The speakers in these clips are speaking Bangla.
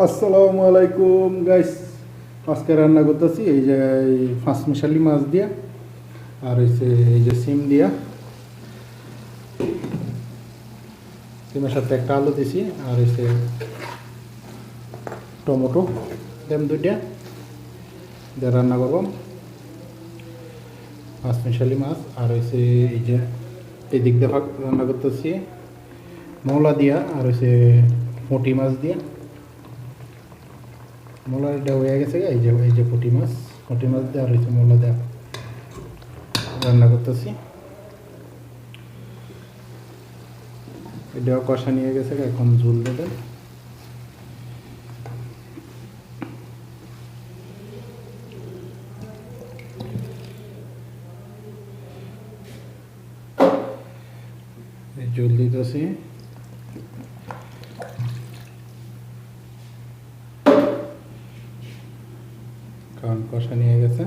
আসসালামু আলাইকুম গাইস। আজকে রান্না করতেছি এই যে পাঁচমিশালি মাছ দিয়া, আর হচ্ছে এই যে সিম দিয়া। সিমের সাথে একটা আলু দিছি, আর হচ্ছে টমেটো দেম দুইটা দিয়ে রান্না করব পাঁচমিশালি মাছ। আর হচ্ছে এই যে এই দিক দিয়ে রান্না করতেছি মৌলা দিয়া, আর হচ্ছে পুঁটি মাছ দিয়া। মোলাটা হয়ে গেছে, এই যে পুঁটি মাছ দিয়ে আর হচ্ছে মোলা দেওয়া রান্না করতেছি। এটাও কষা নিয়ে গেছে, এখন ঝুল দেবেন। ঝুল দিতেছি, কারণ কষা নিয়ে গেছে।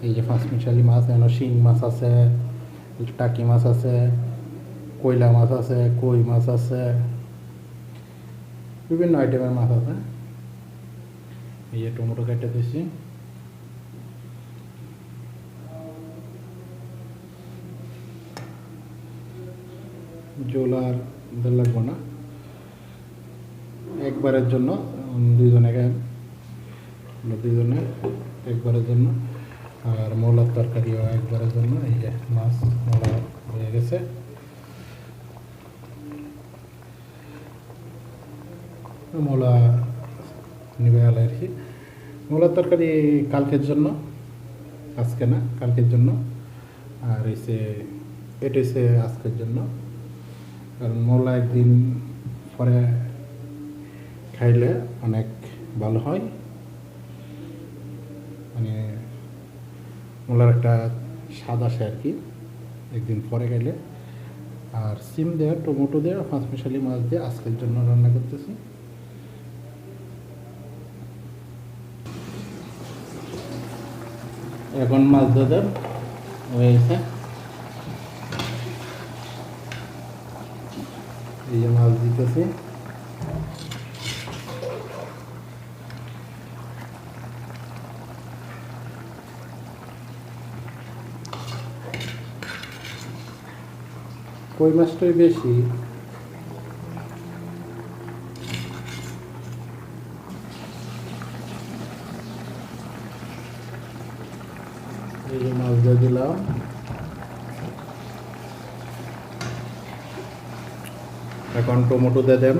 এই যে পাঁচমিশালি মাছ, যেন শিং মাছ আছে, টাকি মাছ আছে, কয়লা মাছ আছে, কই মাছ আছে, বিভিন্ন আইটেমের মাছ আছে। এই যে টমেটো কেটে দিয়েছি, জল আর লাগবো না, একবারের জন্য দুজনে একবারের জন্য। আর মৌলার তরকারিও একবারের জন্য। এই যে মাছ মৌলা হয়ে গেছে। মৌলা নিবে গেল আর কি। মৌলার তরকারি কালকের জন্য, আজকে না কালকের জন্য। আর এটা হচ্ছে আজকের জন্য, কারণ মৌলা একদিন পরে খাইলে অনেক ভালো হয়। মানে মৌলার একটা স্বাদ আসে আর কি একদিন পরে খাইলে। আর সিম দেওয়া, টমেটো দেওয়া, পাঁচমিশালি মাছ দিয়ে আজকের জন্য রান্না করতেছি। এখন মাছ দিয়ে হয়েছে। এই যে মাছ দিতেছি, কই মাছটাই বেশি। এই যে মাছ দিয়ে দিলাম। এখন টমেটো দিয়ে দেন,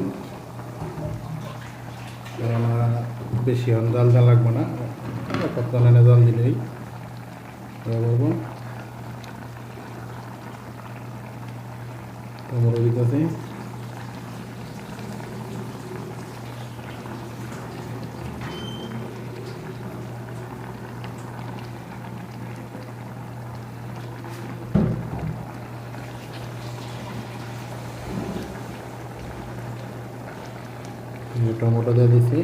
বেশি জাল লাগবে না, কতখানে জাল দিলেই বলবো। টমেটো দিতেছি, টমেটো দিয়ে দিছি।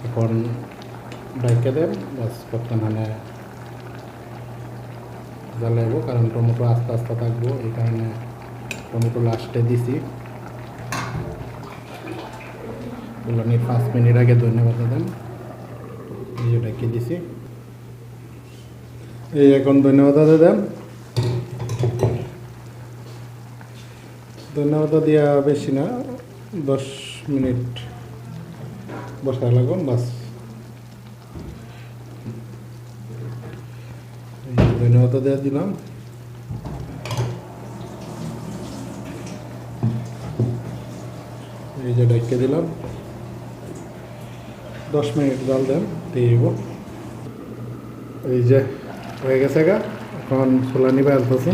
এখন ঢাইকে দেন, বাস কতখানে জ্বালাইব, কারণ টমেটো আস্তে আস্তে থাকবো, এই কারণে টমেটো লাস্টে দিছি। 5 মিনিট আগে ধন্যবাদ দেন। এই যে ঢেকে দিছি, এই এখন ধন্যবাদ দেন। ধন্যবাদ দেওয়া বেশি না, 10 মিনিট বসা লাগুন বাস। ধন্যবাদ দেওয়া দিলাম। এই যে ঢেকে দিলাম, 10 মিনিট জাল দেন দিব। এই যে হয়ে গেছে গা, এখন ছোলা নিবে আলতেছি।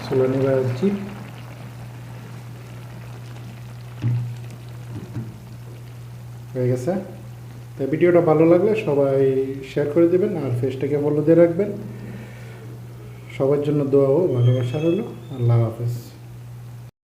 ছোলা নিবে আলছি। হয়ে গেছে। তো ভিডিওটা ভালো লাগলে সবাই শেয়ার করে দেবেন, আর পেজটাকে ফলো দিয়ে রাখবেন। সবার জন্য দোয়া ও ভালোবাসা রইল। আল্লাহ হাফেজ।